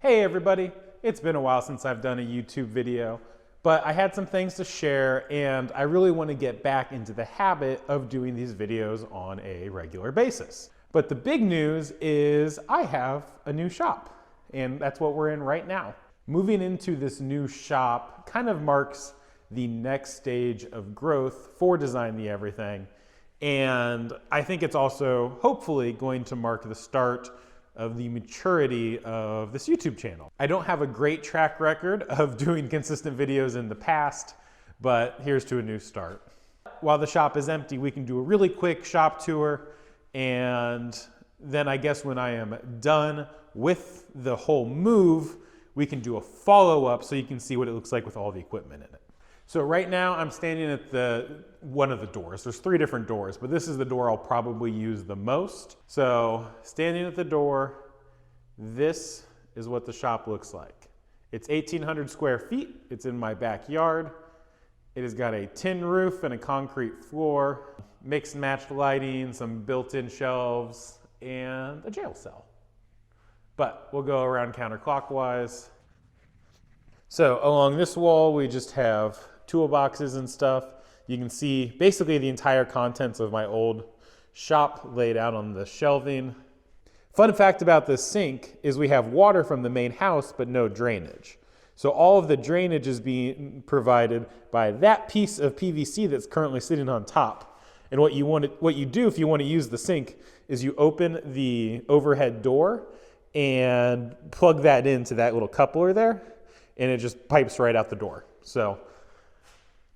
Hey everybody, it's been a while since I've done a YouTube video, but I had some things to share and I really want to get back into the habit of doing these videos on a regular basis. But the big news is I have a new shop, and that's what we're in right now. Moving into this new shop kind of marks the next stage of growth for Design the Everything, and I think it's also hopefully going to mark the start of the maturity of this YouTube channel. I don't have a great track record of doing consistent videos in the past, but here's to a new start. While the shop is empty, we can do a really quick shop tour, and then I guess when I am done with the whole move, we can do a follow-up so you can see what it looks like with all the equipment in it. So right now I'm standing at one of the doors. There's 3 different doors, but this is the door I'll probably use the most. So standing at the door, this is what the shop looks like. It's 1,800 square feet. It's in my backyard. It has got a tin roof and a concrete floor, mixed matched lighting, some built-in shelves, and a jail cell. But we'll go around counterclockwise. So along this wall, we just have toolboxes and stuff. You can see basically the entire contents of my old shop laid out on the shelving. Fun fact about this sink is we have water from the main house, but no drainage. So all of the drainage is being provided by that piece of PVC that's currently sitting on top. And what you do if you want to use the sink is you open the overhead door and plug that into that little coupler there, and it just pipes right out the door. So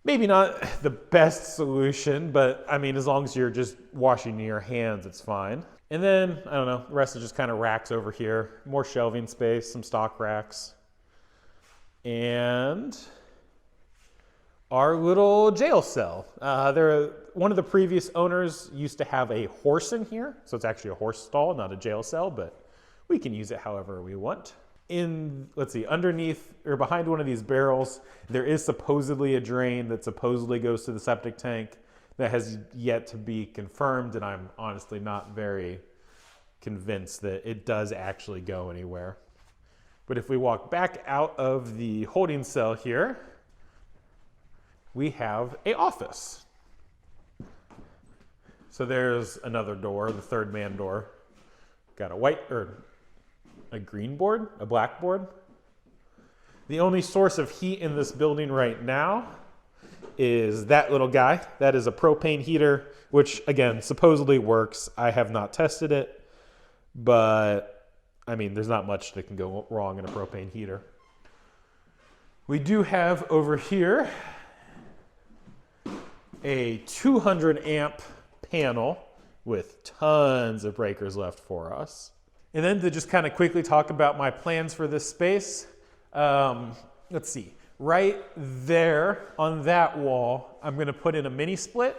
maybe not the best solution, but I mean, as long as you're just washing your hands, it's fine. And then, I don't know, the rest is just kind of racks over here, more shelving space, some stock racks. And our little jail cell. One of the previous owners used to have a horse in here, so it's actually a horse stall, not a jail cell, but we can use it however we want. Let's see, underneath or behind one of these barrels, there is supposedly a drain that supposedly goes to the septic tank. That has yet to be confirmed, and I'm honestly not very convinced that it does actually go anywhere. But if we walk back out of the holding cell here, we have an office. So there's another door, the third man door. Got a green board, a black board. The only source of heat in this building right now is that little guy. That is a propane heater, which again, supposedly works. I have not tested it, but I mean, there's not much that can go wrong in a propane heater. We do have over here a 200 amp panel with tons of breakers left for us. And then to just kind of quickly talk about my plans for this space, let's see, right there on that wall, I'm gonna put in a mini split.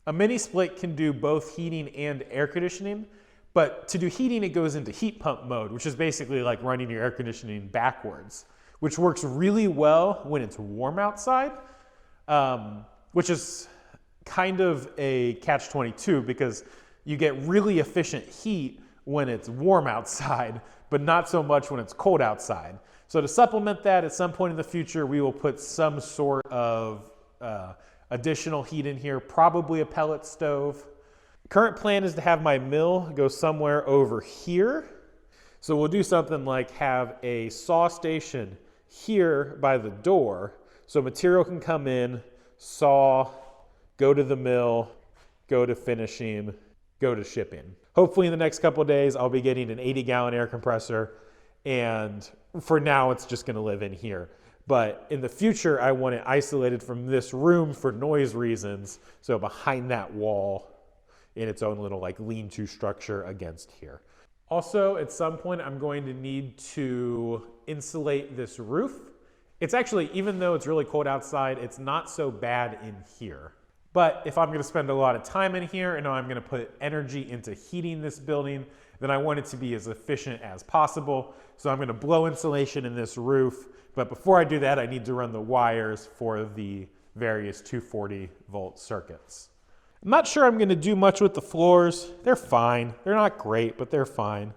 A mini split can do both heating and air conditioning, but to do heating, it goes into heat pump mode, which is basically like running your air conditioning backwards, which works really well when it's warm outside, which is kind of a catch-22 because you get really efficient heat when it's warm outside, but not so much when it's cold outside. So to supplement that, at some point in the future, we will put some sort of additional heat in here, probably a pellet stove. Current plan is to have my mill go somewhere over here. So we'll do something like have a saw station here by the door, so material can come in, saw, go to the mill, go to finishing, go to shipping. Hopefully in the next couple of days, I'll be getting an 80-gallon air compressor, and for now, it's just gonna live in here. But in the future, I want it isolated from this room for noise reasons, so behind that wall in its own little like lean-to structure against here. Also, at some point, I'm going to need to insulate this roof. It's actually, even though it's really cold outside, it's not so bad in here. But if I'm gonna spend a lot of time in here and I'm gonna put energy into heating this building, then I want it to be as efficient as possible. So I'm gonna blow insulation in this roof. But before I do that, I need to run the wires for the various 240 volt circuits. I'm not sure I'm gonna do much with the floors. They're fine. They're not great, but they're fine.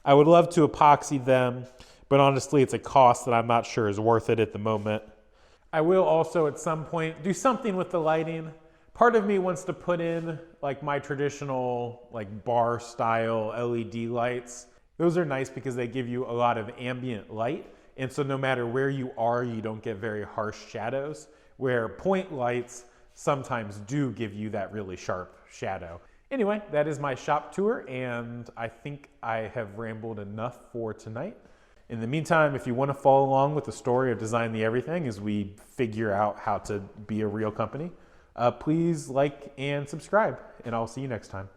I would love to epoxy them, but honestly, it's a cost that I'm not sure is worth it at the moment. I will also at some point do something with the lighting. Part of me wants to put in like my traditional like bar style LED lights. Those are nice because they give you a lot of ambient light. And so no matter where you are, you don't get very harsh shadows, where point lights sometimes do give you that really sharp shadow. Anyway, that is my shop tour, and I think I have rambled enough for tonight. In the meantime, if you want to follow along with the story of Design the Everything as we figure out how to be a real company, please like and subscribe, and I'll see you next time.